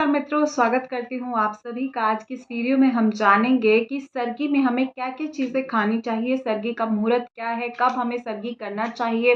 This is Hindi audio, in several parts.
नमस्कार मित्रों, स्वागत करती हूँ आप सभी का। आज की इस वीडियो में हम जानेंगे कि सर्गी में हमें क्या-क्या चीज़ें खानी चाहिए, सर्गी का मुहूर्त क्या है, कब हमें सर्गी करना चाहिए,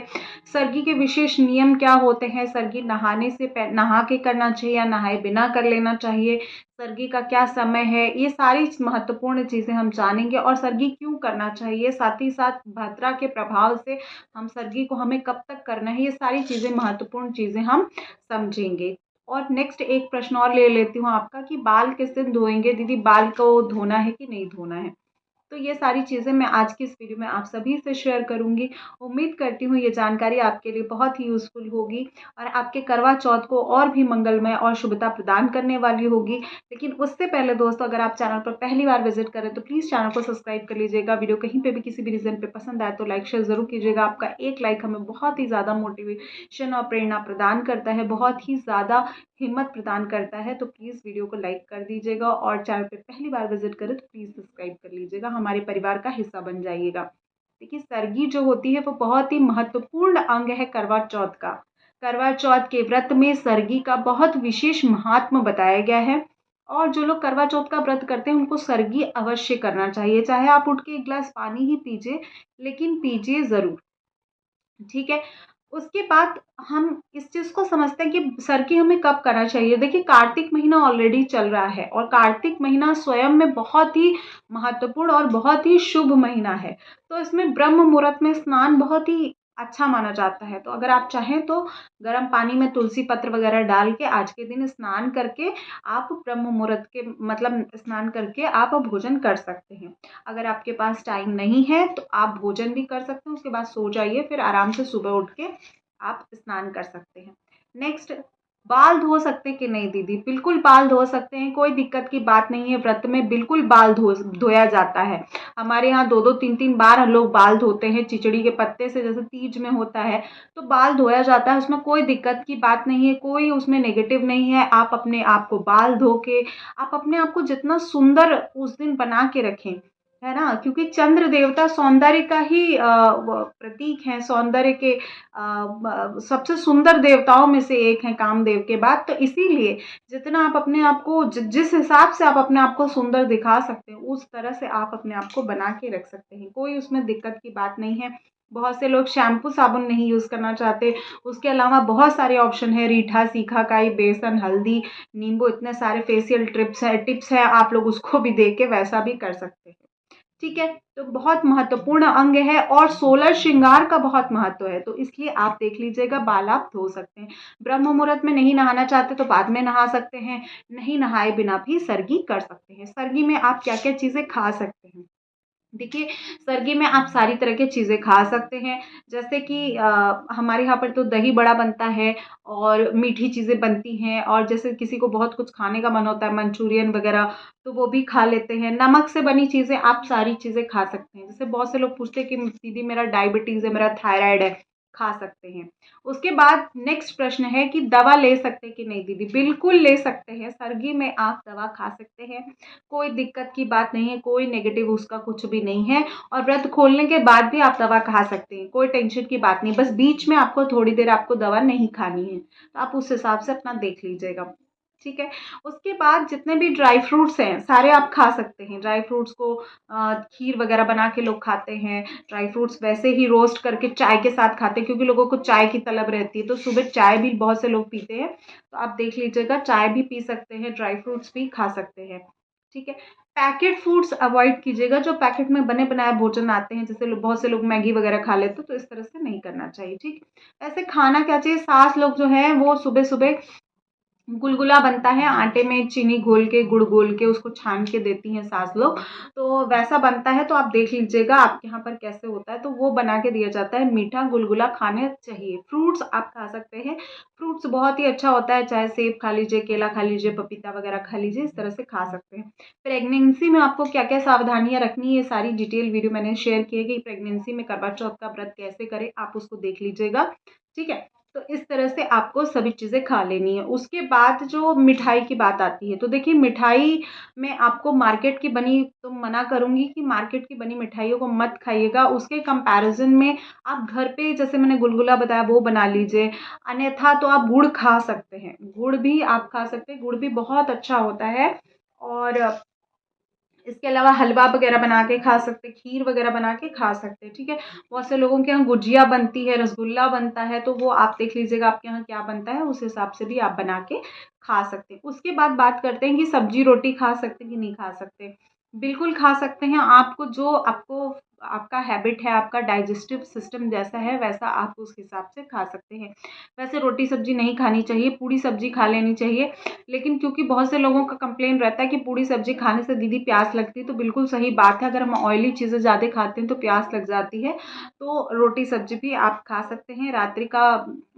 सर्गी के विशेष नियम क्या होते हैं, सर्गी नहाने से नहा के करना चाहिए या नहाए बिना कर लेना चाहिए, सर्गी का क्या समय है, ये सारी महत्वपूर्ण चीज़ें हम जानेंगे और सर्गी क्यों करना चाहिए। साथ ही साथ भद्रा के प्रभाव से हम सर्गी को हमें कब तक करना है, ये सारी चीज़ें महत्वपूर्ण चीज़ें हम समझेंगे। और नेक्स्ट एक प्रश्न और ले लेती हूँ आपका कि बाल किस दिन धोएंगे दीदी, बाल को धोना है कि नहीं धोना है। तो ये सारी चीज़ें मैं आज की इस वीडियो में आप सभी से शेयर करूंगी। उम्मीद करती हूँ ये जानकारी आपके लिए बहुत ही यूज़फुल होगी और आपके करवा चौथ को और भी मंगलमय और शुभता प्रदान करने वाली होगी। लेकिन उससे पहले दोस्तों, अगर आप चैनल पर पहली बार विजिट करें तो प्लीज़ चैनल को सब्सक्राइब कर लीजिएगा। वीडियो कहीं पे भी किसी भी रीज़न पे पसंद आए तो लाइक शेयर ज़रूर कीजिएगा। आपका एक लाइक हमें बहुत ही ज़्यादा मोटिवेशन और प्रेरणा प्रदान करता है, बहुत ही ज़्यादा हिम्मत प्रदान करता है। तो प्लीज़ वीडियो को लाइक कर दीजिएगा और चैनल पे पहली बार विजिट करें तो प्लीज़ सब्सक्राइब कर लीजिएगा, हमारे परिवार का हिस्सा बन जाइएगा। देखिए, सर्गी जो होती है वो बहुत ही महत्वपूर्ण अंग है करवा चौथ का। करवा चौथ के व्रत में सर्गी का बहुत विशेष महात्म बताया गया है और जो लोग करवा चौथ का व्रत करते हैं उनको सर्गी अवश्य करना चाहिए। चाहे आप उठ के एक गिलास पानी ही पीजिए, लेकिन पीजिए ज़रूर। ठीक है। उसके बाद हम इस चीज़ को समझते हैं कि सर्गी हमें कब करना चाहिए। देखिए, कार्तिक महीना ऑलरेडी चल रहा है और कार्तिक महीना स्वयं में बहुत ही महत्वपूर्ण और बहुत ही शुभ महीना है। तो इसमें ब्रह्म मुहूर्त में स्नान बहुत ही अच्छा माना जाता है। तो अगर आप चाहें तो गर्म पानी में तुलसी पत्र वगैरह डाल के आज के दिन स्नान करके आप ब्रह्म मुहूर्त के मतलब स्नान करके आप भोजन कर सकते हैं। अगर आपके पास टाइम नहीं है तो आप भोजन भी कर सकते हैं, उसके बाद सो जाइए, फिर आराम से सुबह उठ के आप स्नान कर सकते हैं। नेक्स्ट, बाल धो सकते हैं कि नहीं दीदी? बिल्कुल बाल धो सकते हैं, कोई दिक्कत की बात नहीं है। व्रत में बिल्कुल बाल धोया जाता है। हमारे यहाँ 2-2 3-3 बार हम लोग बाल धोते हैं चिचड़ी के पत्ते से, जैसे तीज में होता है तो बाल धोया जाता है। उसमें कोई दिक्कत की बात नहीं है, कोई उसमें नेगेटिव नहीं है। आप अपने आप को बाल धो के आप अपने आप को जितना सुंदर उस दिन बना के रखें, है ना? क्योंकि चंद्र देवता सौंदर्य का ही प्रतीक है, सौंदर्य के सबसे सुंदर देवताओं में से एक हैं कामदेव के बाद। तो इसीलिए जितना आप अपने आप को जिस हिसाब से आप अपने आप को सुंदर दिखा सकते हैं उस तरह से आप अपने आप को बना के रख सकते हैं, कोई उसमें दिक्कत की बात नहीं है। बहुत से लोग शैम्पू साबुन नहीं यूज़ करना चाहते, उसके अलावा बहुत सारे ऑप्शन है, रीठा, सीकाकाई, बेसन, हल्दी, नींबू, इतने सारे फेशियल टिप्स है, आप लोग उसको भी देख के वैसा भी कर सकते हैं। ठीक है, तो बहुत महत्वपूर्ण अंग है और 16 श्रृंगार का बहुत महत्व है, तो इसलिए आप देख लीजिएगा, बाल आप धो सकते हैं। ब्रह्म मुहूर्त में नहीं नहाना चाहते तो बाद में नहा सकते हैं, नहीं नहाए बिना भी सर्गी कर सकते हैं। सर्गी में आप क्या-क्या चीज़ें खा सकते हैं? देखिए, सर्गी में आप सारी तरह की चीज़ें खा सकते हैं, जैसे कि हमारे यहाँ पर तो दही बड़ा बनता है और मीठी चीज़ें बनती हैं, और जैसे किसी को बहुत कुछ खाने का मन होता है, मंचूरियन वगैरह, तो वो भी खा लेते हैं। नमक से बनी चीज़ें आप सारी चीज़ें खा सकते हैं। जैसे बहुत से लोग पूछते हैं कि दीदी मेरा डायबिटीज़ है, मेरा थायराइड है, खा सकते हैं। उसके बाद नेक्स्ट प्रश्न है कि दवा ले सकते हैं कि नहीं दीदी? बिल्कुल ले सकते हैं, सर्गी में आप दवा खा सकते हैं, कोई दिक्कत की बात नहीं है, कोई नेगेटिव उसका कुछ भी नहीं है। और व्रत खोलने के बाद भी आप दवा खा सकते हैं, कोई टेंशन की बात नहीं। बस बीच में आपको थोड़ी देर आपको दवा नहीं खानी है, तो आप उस हिसाब से अपना देख लीजिएगा। ठीक है। उसके बाद जितने भी ड्राई फ्रूट्स हैं सारे आप खा सकते हैं। ड्राई फ्रूट्स को खीर वगैरह बना के लोग खाते हैं, ड्राई फ्रूट्स वैसे ही रोस्ट करके चाय के साथ खाते हैं, क्योंकि लोगों को चाय की तलब रहती है, तो सुबह चाय भी बहुत से लोग पीते हैं। तो आप देख लीजिएगा, चाय भी पी सकते हैं, ड्राई फ्रूट्स भी खा सकते हैं। ठीक है। पैकेट फूड्स अवॉइड कीजिएगा, जो पैकेट में बने बनाए भोजन आते हैं, जैसे बहुत से लोग मैगी वगैरह खा लेते हैं, तो इस तरह से नहीं करना चाहिए। ठीक। ऐसे खाना क्या चाहिए, सास लोग जो है वो सुबह सुबह गुलगुला बनता है, आटे में चीनी घोल के, गुड़ घोल के उसको छान के देती हैं सास लोग, तो वैसा बनता है। तो आप देख लीजिएगा आपके यहाँ पर कैसे होता है, तो वो बना के दिया जाता है। मीठा गुलगुला खाने चाहिए। फ्रूट्स आप खा सकते हैं, फ्रूट्स बहुत ही अच्छा होता है, चाहे सेब खा लीजिए, केला खा लीजिए, पपीता वगैरह खा लीजिए, इस तरह से खा सकते हैं। प्रेगनेंसी में आपको क्या क्या सावधानियां रखनी है, ये सारी डिटेल वीडियो मैंने शेयर की है कि प्रेगनेंसी में करवा चौथ का व्रत कैसे करें, आप उसको देख लीजिएगा। ठीक है। तो इस तरह से आपको सभी चीज़ें खा लेनी है। उसके बाद जो मिठाई की बात आती है, तो देखिए मिठाई में आपको मार्केट की बनी, तो मना करूँगी कि मार्केट की बनी मिठाइयों को मत खाइएगा। उसके कंपैरिज़न में आप घर पे, जैसे मैंने गुलगुला बताया, वो बना लीजिए। अन्यथा तो आप गुड़ खा सकते हैं, गुड़ भी आप खा सकते हैं, गुड़ भी बहुत अच्छा होता है। और इसके अलावा हलवा वगैरह बना के खा सकते हैं, खीर वगैरह बना के खा सकते हैं, ठीक है। बहुत से लोगों के यहाँ गुजिया बनती है, रसगुल्ला बनता है, तो वो आप देख लीजिएगा आपके यहाँ क्या बनता है, उस हिसाब से भी आप बना के खा सकते हैं। उसके बाद बात करते हैं कि सब्जी रोटी खा सकते हैं कि नहीं खा सकते। बिल्कुल खा सकते हैं। आपको जो आपको आपका हैबिट है, आपका डाइजेस्टिव सिस्टम जैसा है वैसा आप उस हिसाब से खा सकते हैं। वैसे रोटी सब्जी नहीं खानी चाहिए, पूड़ी सब्जी खा लेनी चाहिए। लेकिन क्योंकि बहुत से लोगों का कंप्लेन रहता है कि पूड़ी सब्जी खाने से दीदी प्यास लगती है, तो बिल्कुल सही बात है। अगर हम ऑयली चीज़ें ज़्यादा खाते हैं तो प्यास लग जाती है। तो रोटी सब्जी भी आप खा सकते हैं। रात्रि का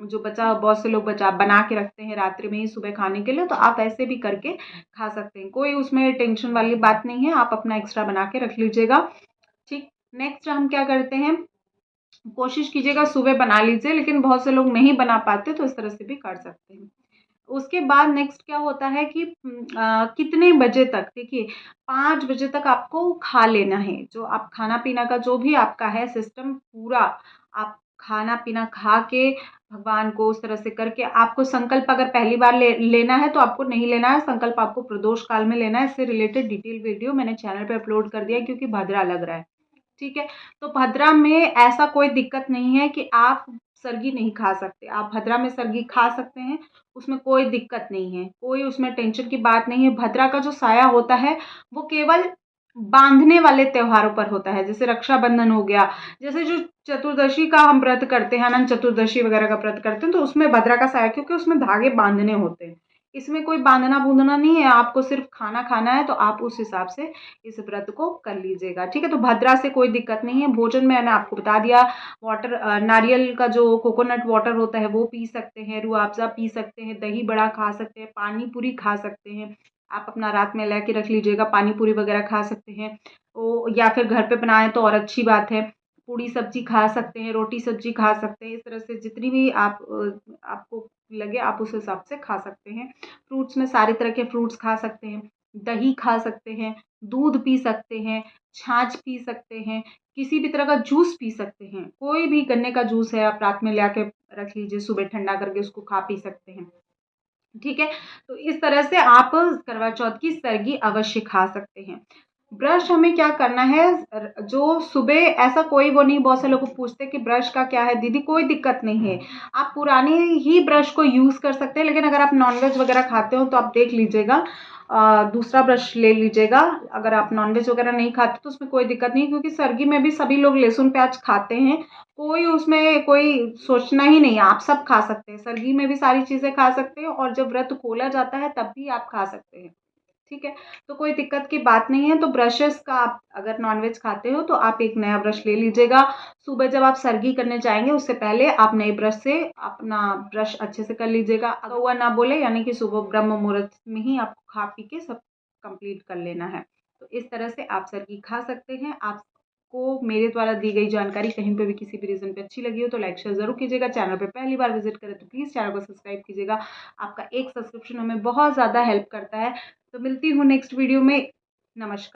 जो बचा, बहुत से लोग बचा बना के रखते हैं रात्रि में ही सुबह खाने के लिए, तो आप ऐसे भी करके खा सकते हैं। कोई उसमें टेंशन वाली बात नहीं है, आप अपना एक्स्ट्रा बना के रख लीजिएगा। ठीक। नेक्स्ट हम क्या करते हैं, कोशिश कीजिएगा सुबह बना लीजिए, लेकिन बहुत से लोग नहीं बना पाते, तो इस तरह से भी कर सकते हैं। उसके बाद नेक्स्ट क्या होता है कि कितने बजे तक, देखिए 5 बजे तक आपको खा लेना है। जो आप खाना-पीना का जो भी आपका है सिस्टम पूरा, आप खाना-पीना खा के भगवान को उस तरह से करके, आपको संकल्प अगर पहली बार लेना है तो आपको नहीं लेना है, संकल्प आपको प्रदोष काल में लेना है। इससे रिलेटेड डिटेल वीडियो मैंने चैनल पे अपलोड कर दिया है, क्योंकि भद्रा लग रहा है। ठीक है? तो भद्रा में ऐसा कोई दिक्कत नहीं है कि आप सर्गी नहीं खा सकते। आप भद्रा में सर्गी खा सकते हैं, उसमें कोई दिक्कत नहीं है, कोई उसमें टेंशन की बात नहीं है। भद्रा का जो साया होता है, वो केवल बाँधने वाले त्योहारों पर होता है, जैसे रक्षाबंधन हो गया, जैसे जो चतुर्दशी का हम व्रत करते हैं, अनंत चतुर्दशी वगैरह का व्रत करते हैं, तो उसमें भद्रा का साया, क्योंकि उसमें धागे बाँधने होते हैं। इसमें कोई बाँधना-बूँधना नहीं है, आपको सिर्फ़ खाना खाना है, तो आप उस हिसाब से इस व्रत को कर लीजिएगा, ठीक है? तो भद्रा से कोई दिक्कत नहीं है। भोजन में मैंने आपको बता दिया, वाटर नारियल का जो कोकोनट वाटर होता है वो पी सकते हैं, रूह अफ़ज़ा पी सकते हैं, दही बड़ा खा सकते हैं, पानी पूरी खा सकते हैं। आप अपना रात में ला के रख लीजिएगा, पानी पूरी वग़ैरह खा सकते हैं। ओ या फिर घर पे बनाएँ तो और अच्छी बात है। पूड़ी सब्ज़ी खा सकते हैं, रोटी सब्ज़ी खा सकते हैं। इस तरह से जितनी भी आपको लगे आप उस हिसाब से खा सकते हैं। फ्रूट्स में सारे तरह के फ्रूट्स खा सकते हैं, दही खा सकते हैं, दूध पी सकते हैं, छाछ पी सकते हैं, किसी भी तरह का जूस पी सकते हैं। कोई भी गन्ने का जूस है, आप रात में ला के रख लीजिए, सुबह ठंडा करके उसको खा पी सकते हैं। ठीक है? तो इस तरह से आप करवा चौथ की सरगी अवश्य खा सकते हैं। ब्रश हमें क्या करना है, जो सुबह ऐसा कोई वो नहीं, बहुत से लोग पूछते हैं कि ब्रश का क्या है दीदी, कोई दिक्कत नहीं है। आप पुराने ही ब्रश को यूज़ कर सकते हैं, लेकिन अगर आप नॉन-वेज वगैरह खाते हो तो आप देख लीजिएगा, दूसरा ब्रश ले लीजिएगा। अगर आप नॉन-वेज वगैरह नहीं खाते तो उसमें कोई दिक्कत नहीं है, क्योंकि सर्गी में भी सभी लोग लहसुन प्याज खाते हैं। कोई उसमें कोई सोचना ही नहीं है, आप सब खा सकते हैं। सर्गी में भी सारी चीज़ें खा सकते हैं, और जब व्रत खोला जाता है तब भी आप खा सकते हैं। ठीक है? तो कोई दिक्कत की बात नहीं है। तो ब्रशेज़ का आप अगर नॉन-वेज खाते हो तो आप एक नया ब्रश ले लीजिएगा। सुबह जब आप सर्गी करने जाएँगे उससे पहले आप नए ब्रश से अपना ब्रश अच्छे से कर लीजिएगा। कौवा ना बोले, यानी कि सुबह ब्रह्म मुहूर्त में ही आपको खा पी के सब कंप्लीट कर लेना है। तो इस तरह से आप सर्गी खा सकते हैं। आपको मेरे द्वारा दी गई जानकारी कहीं पे भी किसी भी रीज़न पे अच्छी लगी हो तो लाइक शेयर ज़रूर कीजिएगा। चैनल पे पहली बार विज़िट करें तो प्लीज़ चैनल को सब्सक्राइब कीजिएगा। आपका एक सब्सक्रिप्शन हमें बहुत ज़्यादा हेल्प करता है। तो मिलती हूँ नेक्स्ट वीडियो में। नमस्कार।